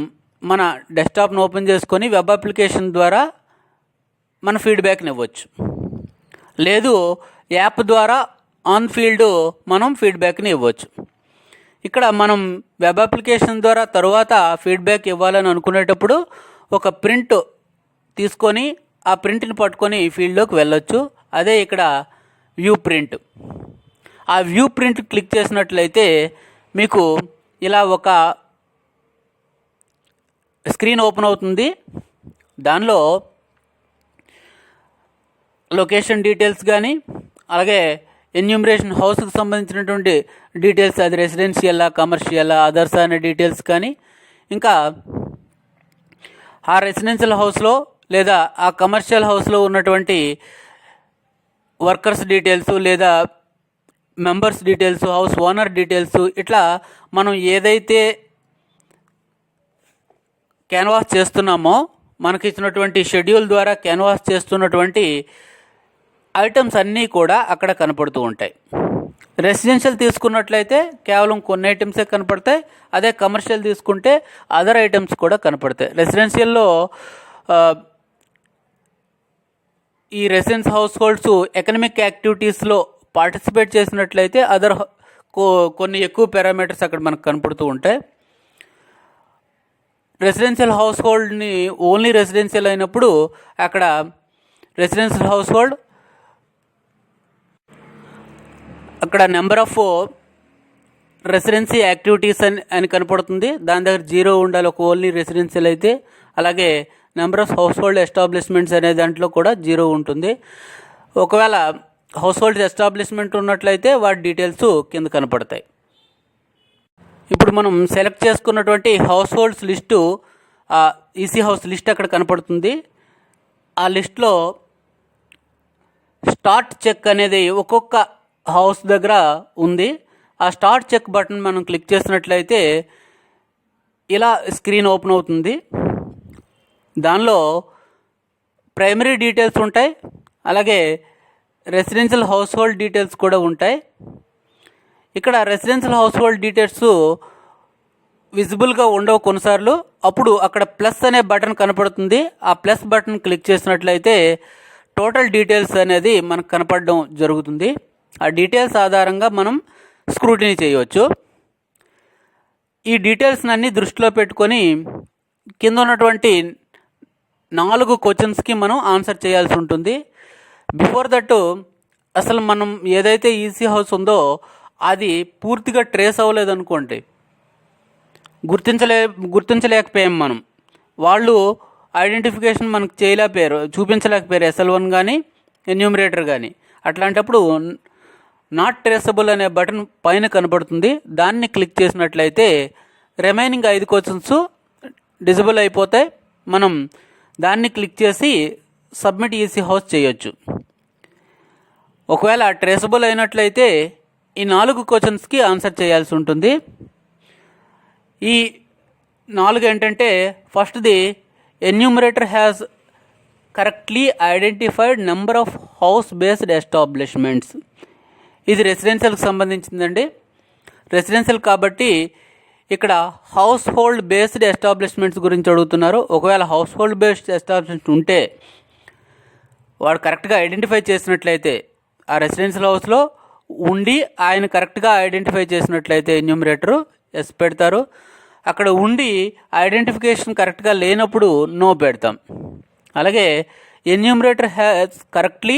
మన డెస్క్టాప్ను ఓపెన్ చేసుకొని వెబ్ అప్లికేషన్ ద్వారా మన ఫీడ్బ్యాక్ని ఇవ్వచ్చు. లేదు యాప్ ద్వారా ఆన్ ఫీల్డ్ మనం ఫీడ్బ్యాక్ని ఇవ్వచ్చు. ఇక్కడ మనం వెబ్ అప్లికేషన్ ద్వారా తరువాత ఫీడ్బ్యాక్ ఇవ్వాలని అనుకునేటప్పుడు ఒక ప్రింట్ తీసుకొని ఆ ప్రింట్ని పట్టుకొని ఫీల్డ్లోకి వెళ్ళొచ్చు. అదే ఇక్కడ వ్యూ ప్రింట్. ఆ వ్యూ ప్రింట్ క్లిక్ చేసినట్లయితే మీకు ఇలా ఒక స్క్రీన్ ఓపెన్ అవుతుంది. దానిలో లొకేషన్ డీటెయిల్స్ కానీ, అలాగే ఎన్యూమరేషన్ హౌస్కి సంబంధించినటువంటి డీటెయిల్స్, అది రెసిడెన్షియల్లా కమర్షియల్లా అదర్స్ అనే డీటెయిల్స్ కానీ, ఇంకా ఆ రెసిడెన్షియల్ హౌస్లో లేదా ఆ కమర్షియల్ హౌస్లో ఉన్నటువంటి వర్కర్స్ డీటెయిల్స్, లేదా members details, house owner details, ఇట్లా మనం ఏదైతే క్యాన్వాస్ చేస్తున్నామో మనకి ఇచ్చినటువంటి షెడ్యూల్ ద్వారా క్యాన్వాస్ చేస్తున్నటువంటి ఐటమ్స్ అన్నీ కూడా అక్కడ కనపడుతూ ఉంటాయి. రెసిడెన్షియల్ తీసుకున్నట్లయితే కేవలం కొన్ని ఐటమ్సే కనపడతాయి. అదే కమర్షియల్ తీసుకుంటే అదర్ ఐటమ్స్ కూడా కనపడతాయి. రెసిడెన్షియల్లో ఈ రెసిడెన్స్ హౌస్ హోల్డ్స్ ఎకనామిక్ యాక్టివిటీస్లో పార్టిసిపేట్ చేసినట్లయితే కొన్ని ఎక్కువ పారామీటర్స్ అక్కడ మనకు కనపడుతూ ఉంటాయి. రెసిడెన్షియల్ హౌస్ హోల్డ్ని ఓన్లీ రెసిడెన్షియల్ అయినప్పుడు అక్కడ రెసిడెన్షియల్ హౌస్ హోల్డ్ అక్కడ నెంబర్ ఆఫ్ రెసిడెన్సీ యాక్టివిటీస్ అని కనపడుతుంది. దాని దగ్గర 0 ఉండాలి ఒక ఓన్లీ రెసిడెన్షియల్ అయితే. అలాగే number of house hold establishments అనే దాంట్లో కూడా 0 ఉంటుంది. ఒకవేళ హౌస్ హోల్డ్ ఎస్టాబ్లిష్మెంట్ ఉన్నట్లయితే వాటి డీటెయిల్స్ కింద కనపడతాయి. ఇప్పుడు మనం సెలెక్ట్ చేసుకున్నటువంటి house holds list, EC house list అక్కడ కనపడుతుంది. ఆ లిస్ట్లో స్టార్ట్ చెక్ అనేది ఒక్కొక్క హౌస్ దగ్గర ఉంది. ఆ స్టార్ట్ చెక్ బటన్ మనం క్లిక్ చేసినట్లయితే ఇలా స్క్రీన్ ఓపెన్ అవుతుంది. దానిలో ప్రైమరీ డీటెయిల్స్ ఉంటాయి, అలాగే రెసిడెన్షియల్ హౌస్ హోల్డ్ డీటెయిల్స్ కూడా ఉంటాయి. ఇక్కడ రెసిడెన్షియల్ హౌస్ హోల్డ్ డీటెయిల్స్ విజిబుల్గా ఉండవు కొన్నిసార్లు. అప్పుడు అక్కడ ప్లస్ అనే బటన్ కనపడుతుంది. ఆ ప్లస్ బటన్ క్లిక్ చేసినట్లయితే టోటల్ డీటెయిల్స్ అనేది మనకు కనపడడం జరుగుతుంది. ఆ డీటెయిల్స్ ఆధారంగా మనం స్క్రూటినీ చేయవచ్చు. ఈ డీటెయిల్స్ అన్ని దృష్టిలో పెట్టుకొని కింద ఉన్నటువంటి 4 క్వశ్చన్స్కి మనం ఆన్సర్ చేయాల్సి ఉంటుంది. బిఫోర్ దట్ అసలు మనం ఏదైతే ఈసీ హౌస్ ఉందో అది పూర్తిగా ట్రేస్ అవ్వలేదు అనుకోండి, గుర్తించలేకపోయాం మనం. వాళ్ళు ఐడెంటిఫికేషన్ మనకు చేయలేకపోయారు, చూపించలేకపోయారు, SL1 కానీ ఎన్యూమరేటర్ కానీ. అట్లాంటప్పుడు నాట్ ట్రేసబుల్ అనే బటన్ పైన కనబడుతుంది. దాన్ని క్లిక్ చేసినట్లయితే రిమైనింగ్ 5 క్వశ్చన్స్ డిజబుల్ అయిపోతాయి. మనం దాన్ని క్లిక్ చేసి సబ్మిట్ ఈసీ హౌస్ చేయొచ్చు. ఒకవేళ ట్రేసబుల్ అయినట్లయితే ఈ 4 క్వశ్చన్స్కి ఆన్సర్ చేయాల్సి ఉంటుంది. ఈ 4 ఏంటంటే, ఫస్ట్ది enumerator has correctly identified number of house based establishments. ఇది రెసిడెన్షియల్కి సంబంధించిందండి. రెసిడెన్షియల్ కాబట్టి ఇక్కడ హౌస్ హోల్డ్ బేస్డ్ ఎస్టాబ్లిష్మెంట్స్ గురించి అడుగుతున్నారు. ఒకవేళ హౌస్ హోల్డ్ బేస్డ్ ఎస్టాబ్లిష్మెంట్ ఉంటే వాడు కరెక్ట్గా ఐడెంటిఫై చేసినట్లయితే, ఆ రెసిడెన్షియల్ హౌస్లో ఉండి ఆయన కరెక్ట్గా ఐడెంటిఫై చేసినట్లయితే ఎన్యూమరేటరు ఎస్ పెడతారు. అక్కడ ఉండి ఐడెంటిఫికేషన్ కరెక్ట్గా లేనప్పుడు నో పెడతాం. అలాగే enumerator has correctly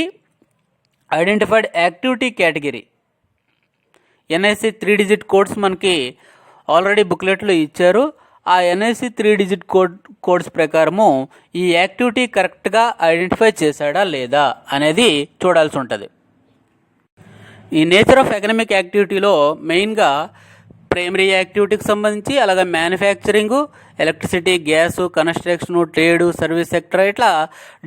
identified activity category. NIC 3 digit codes మనకి ఆల్రెడీ బుక్లెట్లో ఇచ్చారు. ఆ ఎన్ఐసి 3 డిజిట్ కోడ్స్ ప్రకారము ఈ యాక్టివిటీ కరెక్ట్గా ఐడెంటిఫై చేశాడా లేదా అనేది చూడాల్సి ఉంటుంది. ఈ నేచర్ ఆఫ్ ఎకనామిక్ యాక్టివిటీలో మెయిన్గా ప్రైమరీ యాక్టివిటీకి సంబంధించి, అలాగే manufacturing, electricity, gas, construction, trade, service sector, ఇట్లా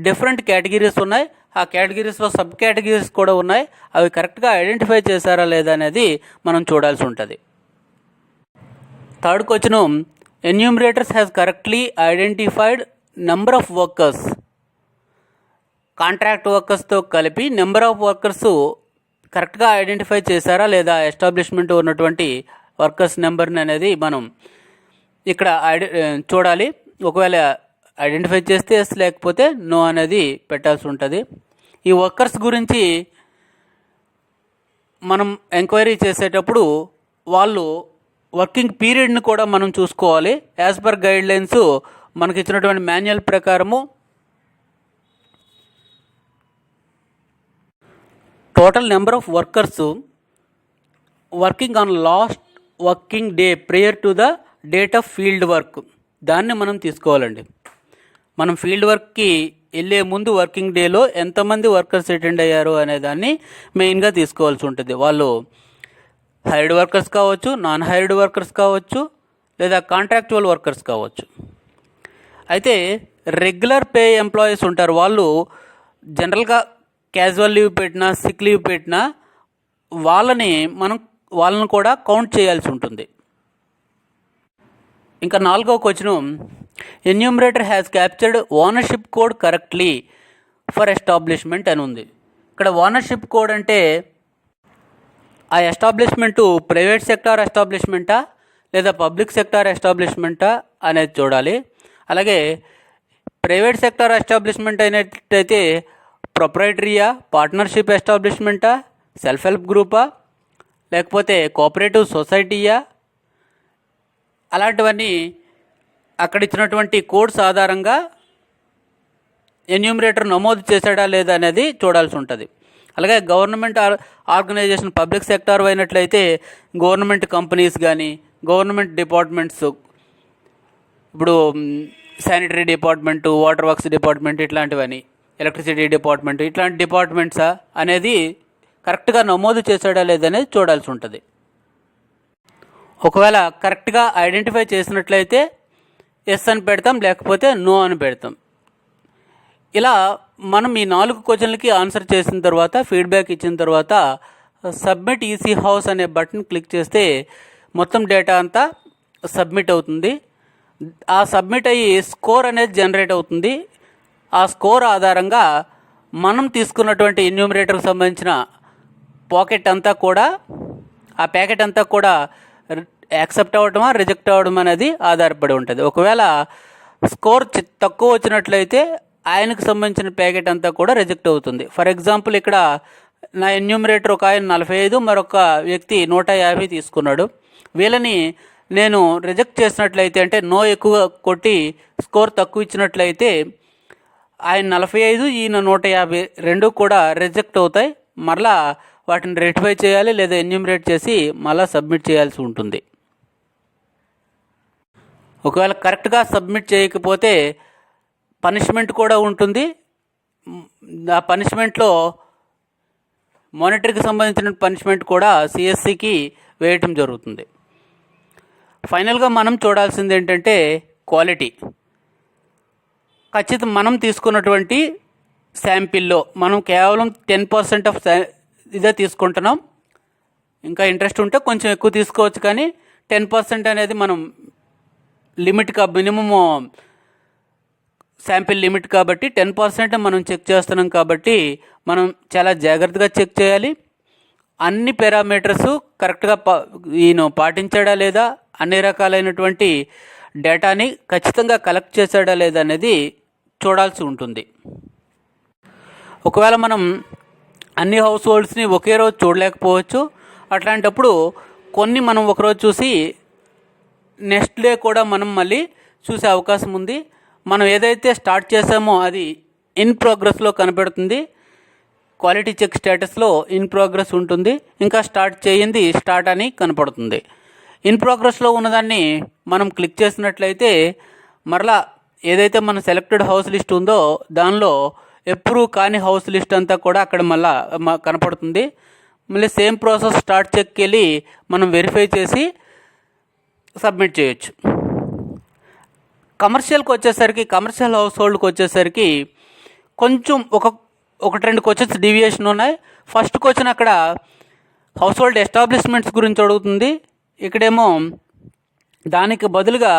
డిఫరెంట్ కేటగిరీస్ ఉన్నాయి. ఆ కేటగిరీస్లో సబ్ కేటగిరీస్ కూడా ఉన్నాయి. అవి కరెక్ట్గా ఐడెంటిఫై చేశారా లేదా అనేది మనం చూడాల్సి ఉంటుంది. Third question, enumerators has correctly identified number of workers. Contract వర్కర్స్తో కలిపి నెంబర్ ఆఫ్ వర్కర్స్ కరెక్ట్గా ఐడెంటిఫై చేశారా లేదా, ఎస్టాబ్లిష్మెంట్ ఉన్నటువంటి వర్కర్స్ నెంబర్ని అనేది మనం ఇక్కడ చూడాలి. ఒకవేళ ఐడెంటిఫై చేస్తే ఎస్, లేకపోతే నో అనేది పెట్టాల్సి ఉంటుంది. ఈ వర్కర్స్ గురించి మనం ఎంక్వైరీ చేసేటప్పుడు వాళ్ళు వర్కింగ్ పీరియడ్ని కూడా మనం చూసుకోవాలి. యాజ్ పర్ గైడ్ లైన్స్ మనకి ఇచ్చినటువంటి మాన్యువల్ ప్రకారము total number of workers working on last working day prayer to the date of field work, దాన్ని మనం తీసుకోవాలండి. మనం ఫీల్డ్ వర్క్కి వెళ్ళే ముందు వర్కింగ్ డేలో ఎంతమంది వర్కర్స్ అటెండ్ అయ్యారు అనే దాన్ని మెయిన్గా తీసుకోవాల్సి ఉంటుంది. వాళ్ళు హైర్డ్ వర్కర్స్ కావచ్చు, నాన్ హైర్డ్ వర్కర్స్ కావచ్చు, లేదా కాంట్రాక్చువల్ వర్కర్స్ కావచ్చు. అయితే రెగ్యులర్ పే ఎంప్లాయీస్ ఉంటారు. వాళ్ళు జనరల్గా క్యాజువల్ లీవ్ పెట్టినా, సిక్ లీవ్ పెట్టినా వాళ్ళని కూడా కౌంట్ చేయాల్సి ఉంటుంది. ఇంకా 4వ question, enumerator has captured ownership code correctly for establishment అని ఉంది. ఇక్కడ ఓనర్షిప్ కోడ్ అంటే ఆ ఎస్టాబ్లిష్మెంటు ప్రైవేట్ సెక్టార్ ఎస్టాబ్లిష్మెంటా లేదా పబ్లిక్ సెక్టార్ ఎస్టాబ్లిష్మెంటా అనేది చూడాలి. అలాగే ప్రైవేట్ సెక్టార్ ఎస్టాబ్లిష్మెంట్ అయినట్టయితే ప్రొప్రైటరీయా, పార్ట్నర్షిప్ ఎస్టాబ్లిష్మెంటా, సెల్ఫ్ హెల్ప్ గ్రూపా, లేకపోతే కోఆపరేటివ్ సొసైటీయా, అలాంటివన్నీ అక్కడ ఇచ్చినటువంటి కోడ్స్ ఆధారంగా ఎన్యూమరేటర్ నమోదు చేశాడా లేదా అనేది చూడాల్సి ఉంటుంది. అలాగే గవర్నమెంట్ ఆర్గనైజేషన్ పబ్లిక్ సెక్టార్ అయినట్లయితే గవర్నమెంట్ కంపెనీస్ కానీ, గవర్నమెంట్ డిపార్ట్మెంట్స్, ఇప్పుడు sanitary department, water works department, ఇట్లాంటివన్నీ, ఎలక్ట్రిసిటీ డిపార్ట్మెంట్, ఇట్లాంటి డిపార్ట్మెంట్సా అనేది కరెక్ట్గా నమోదు చేశాడా లేదనేది చూడాల్సి ఉంటుంది. ఒకవేళ కరెక్ట్గా ఐడెంటిఫై చేసినట్లయితే ఎస్ అని పెడతాం, లేకపోతే నో అని పెడతాం. ఇలా మనం ఈ 4 క్వశ్చన్లకి ఆన్సర్ చేసిన తర్వాత, ఫీడ్బ్యాక్ ఇచ్చిన తర్వాత సబ్మిట్ ఈసీ హౌస్ అనే బటన్ క్లిక్ చేస్తే మొత్తం డేటా అంతా సబ్మిట్ అవుతుంది. ఆ సబ్మిట్ అయ్యి స్కోర్ అనేది జనరేట్ అవుతుంది. ఆ స్కోర్ ఆధారంగా మనం తీసుకున్నటువంటి ఎన్యూమరేటర్కి సంబంధించిన ఆ ప్యాకెట్ అంతా కూడా యాక్సెప్ట్ అవ్వటమా రిజెక్ట్ అవ్వడం అనేది ఆధారపడి ఉంటుంది. ఒకవేళ స్కోర్ తక్కువ వచ్చినట్లయితే ఆయనకు సంబంధించిన ప్యాకెట్ అంతా కూడా రిజెక్ట్ అవుతుంది. ఫర్ ఎగ్జాంపుల్ ఇక్కడ నా ఎన్యూమరేటర్ ఒక ఆయన 45, మరొక వ్యక్తి 150 తీసుకున్నాడు. వీళ్ళని నేను రిజెక్ట్ చేసినట్లయితే, అంటే నో ఎక్కువ కొట్టి స్కోర్ తక్కువ ఇచ్చినట్లయితే ఆయన 45, ఈయన 150 రెండు కూడా రిజెక్ట్ అవుతాయి. మరలా వాటిని రెక్టిఫై చేయాలి లేదా ఎన్యూమరేట్ చేసి మళ్ళీ సబ్మిట్ చేయాల్సి ఉంటుంది. ఒకవేళ కరెక్ట్గా సబ్మిట్ చేయకపోతే పనిష్మెంట్ కూడా ఉంటుంది. ఆ పనిష్మెంట్లో మానిటరీకి సంబంధించిన పనిష్మెంట్ కూడా సిఎస్సికి వేయటం జరుగుతుంది. ఫైనల్గా మనం చూడాల్సింది ఏంటంటే క్వాలిటీ. ఖచ్చితంగా మనం తీసుకున్నటువంటి శాంపిల్లో మనం కేవలం 10% ఆఫ్ ఇదే తీసుకుంటున్నాం. ఇంకా ఇంట్రెస్ట్ ఉంటే కొంచెం ఎక్కువ తీసుకోవచ్చు, కానీ 10% అనేది మనం మినిమము శాంపిల్ లిమిట్ కాబట్టి 10% మనం చెక్ చేస్తున్నాం. కాబట్టి మనం చాలా జాగ్రత్తగా చెక్ చేయాలి. అన్ని పారామీటర్స్ కరెక్ట్గా ఈయన పాటించాడా లేదా, అన్ని రకాలైనటువంటి డేటాని ఖచ్చితంగా కలెక్ట్ చేశాడా లేదా అనేది చూడాల్సి ఉంటుంది. ఒకవేళ మనం అన్ని హౌస్ హోల్డ్స్ని ఒకే రోజు చూడలేకపోవచ్చు. అట్లాంటప్పుడు కొన్ని మనం ఒకరోజు చూసి నెక్స్ట్ డే కూడా మనం మళ్ళీ చూసే అవకాశం ఉంది. మనం ఏదైతే స్టార్ట్ చేసామో అది ఇన్ ప్రోగ్రెస్లో కనబడుతుంది. క్వాలిటీ చెక్ స్టేటస్లో ఇన్ ప్రోగ్రెస్ ఉంటుంది. ఇంకా స్టార్ట్ చేయింది స్టార్ట్ అని కనపడుతుంది. ఇన్ ప్రోగ్రెస్లో ఉన్నదాన్ని మనం క్లిక్ చేసినట్లయితే మరలా ఏదైతే మన సెలెక్టెడ్ హౌస్ లిస్ట్ ఉందో దానిలో ఎప్రూవ్ కాని హౌస్ లిస్ట్ అంతా కూడా అక్కడ మళ్ళా కనపడుతుంది. మళ్ళీ సేమ్ ప్రాసెస్ స్టార్ట్ చెక్కి వెళ్ళి మనం వెరిఫై చేసి సబ్మిట్ చేయొచ్చు. కమర్షియల్ హౌస్ హోల్డ్కి వచ్చేసరికి కొంచెం ఒకటి రెండు క్వశ్చన్స్ డీవియేషన్ ఉన్నాయి. ఫస్ట్ క్వశ్చన్ అక్కడ హౌస్ హోల్డ్ ఎస్టాబ్లిష్మెంట్స్ గురించి అడుగుతుంది. ఇక్కడేమో దానికి బదులుగా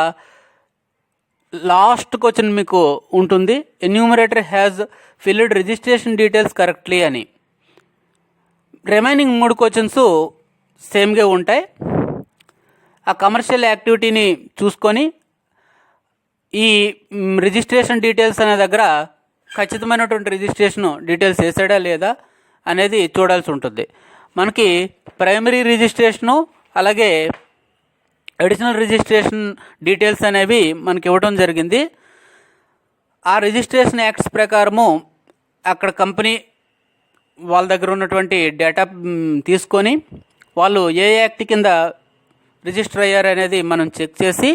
లాస్ట్ క్వశ్చన్ మీకు ఉంటుంది, enumerator has filled registration details correctly అని. రిమైనింగ్ 3 క్వశ్చన్స్ సేమ్గా ఉంటాయి. ఆ కమర్షియల్ యాక్టివిటీని చూసుకొని ఈ రిజిస్ట్రేషన్ డీటెయిల్స్ అనే దగ్గర ఖచ్చితమైనటువంటి రిజిస్ట్రేషన్ డీటెయిల్స్ వేసాడా లేదా అనేది చూడాల్సి ఉంటుంది. మనకి ప్రైమరీ రిజిస్ట్రేషను అలాగే అడిషనల్ రిజిస్ట్రేషన్ డీటెయిల్స్ అనేవి మనకి ఇవ్వడం జరిగింది. ఆ రిజిస్ట్రేషన్ యాక్ట్స్ ప్రకారము అక్కడ కంపెనీ వాళ్ళ దగ్గర ఉన్నటువంటి డేటా తీసుకొని వాళ్ళు ఏ యాక్ట్ కింద రిజిస్టర్ అయ్యారు అనేది మనం చెక్ చేసి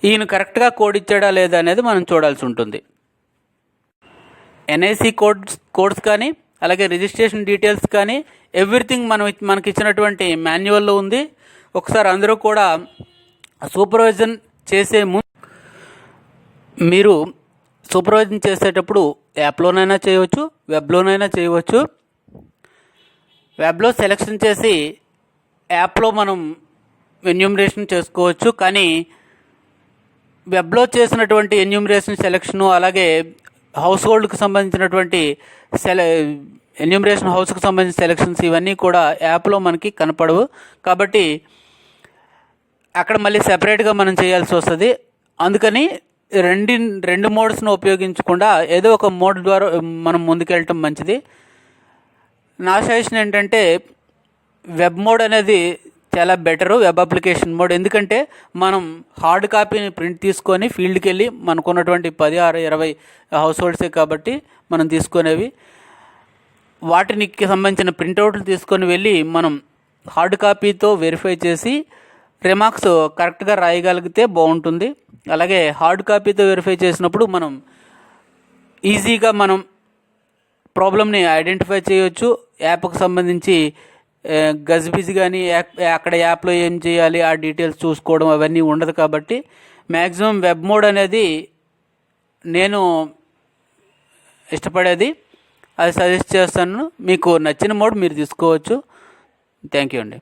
ఈయన కరెక్ట్గా కోడ్ ఇచ్చాడా లేదా అనేది మనం చూడాల్సి ఉంటుంది. ఎన్ఐసి కోడ్స్ కానీ అలాగే రిజిస్ట్రేషన్ డీటెయిల్స్ కానీ ఎవ్రీథింగ్ మనకి ఇచ్చినటువంటి మాన్యువల్లో ఉంది. ఒకసారి అందరూ కూడా సూపర్వైజన్ చేసే ముందు మీరు సూపర్వైజన్ చేసేటప్పుడు యాప్లోనైనా చేయవచ్చు, వెబ్లోనైనా చేయవచ్చు. వెబ్లో సెలెక్షన్ చేసి యాప్లో మనం ఎన్యూమరేషన్ చేసుకోవచ్చు. కానీ వెబ్లో చేసినటువంటి ఎన్యూమరేషన్ సెలెక్షను అలాగే హౌస్ హోల్డ్కి సంబంధించినటువంటి ఎన్యూమరేషన్ హౌస్కి సంబంధించిన సెలెక్షన్స్ ఇవన్నీ కూడా యాప్లో మనకి కనపడవు. కాబట్టి అక్కడ మళ్ళీ సెపరేట్గా మనం చేయాల్సి వస్తుంది. అందుకని రెండు మోడ్స్ను ఉపయోగించకుండా ఏదో ఒక మోడ్ ద్వారా మనం ముందుకెళ్ళటం మంచిది. నా సజెషన్ ఏంటంటే వెబ్ మోడ్ అనేది చాలా బెటరు, వెబ్ అప్లికేషన్ మోడ్. ఎందుకంటే మనం హార్డ్ కాపీని ప్రింట్ తీసుకొని ఫీల్డ్కి వెళ్ళి మనకున్నటువంటి 10, 6, 20 హౌస్ హోల్డ్సే కాబట్టి మనం తీసుకునేవి వాటికి సంబంధించిన ప్రింట్అవుట్లు తీసుకొని వెళ్ళి మనం హార్డ్ కాపీతో వెరిఫై చేసి రిమార్క్స్ కరెక్ట్గా రాయగలిగితే బాగుంటుంది. అలాగే హార్డ్ కాపీతో వెరిఫై చేసినప్పుడు మనం ఈజీగా మనం ప్రాబ్లమ్ని ఐడెంటిఫై చేయవచ్చు. యాప్కి సంబంధించి గజిబిజి కానీ అక్కడ యాప్లో ఏం చేయాలి ఆ డీటెయిల్స్ చూసుకోవడం అవన్నీ ఉండదు. కాబట్టి మ్యాక్సిమం వెబ్ మోడ్ అనేది నేను ఇష్టపడేది, అది సజెస్ట్ చేస్తాను. మీకు నచ్చిన మోడ్ మీరు తీసుకోవచ్చు. థ్యాంక్ యూ అండి.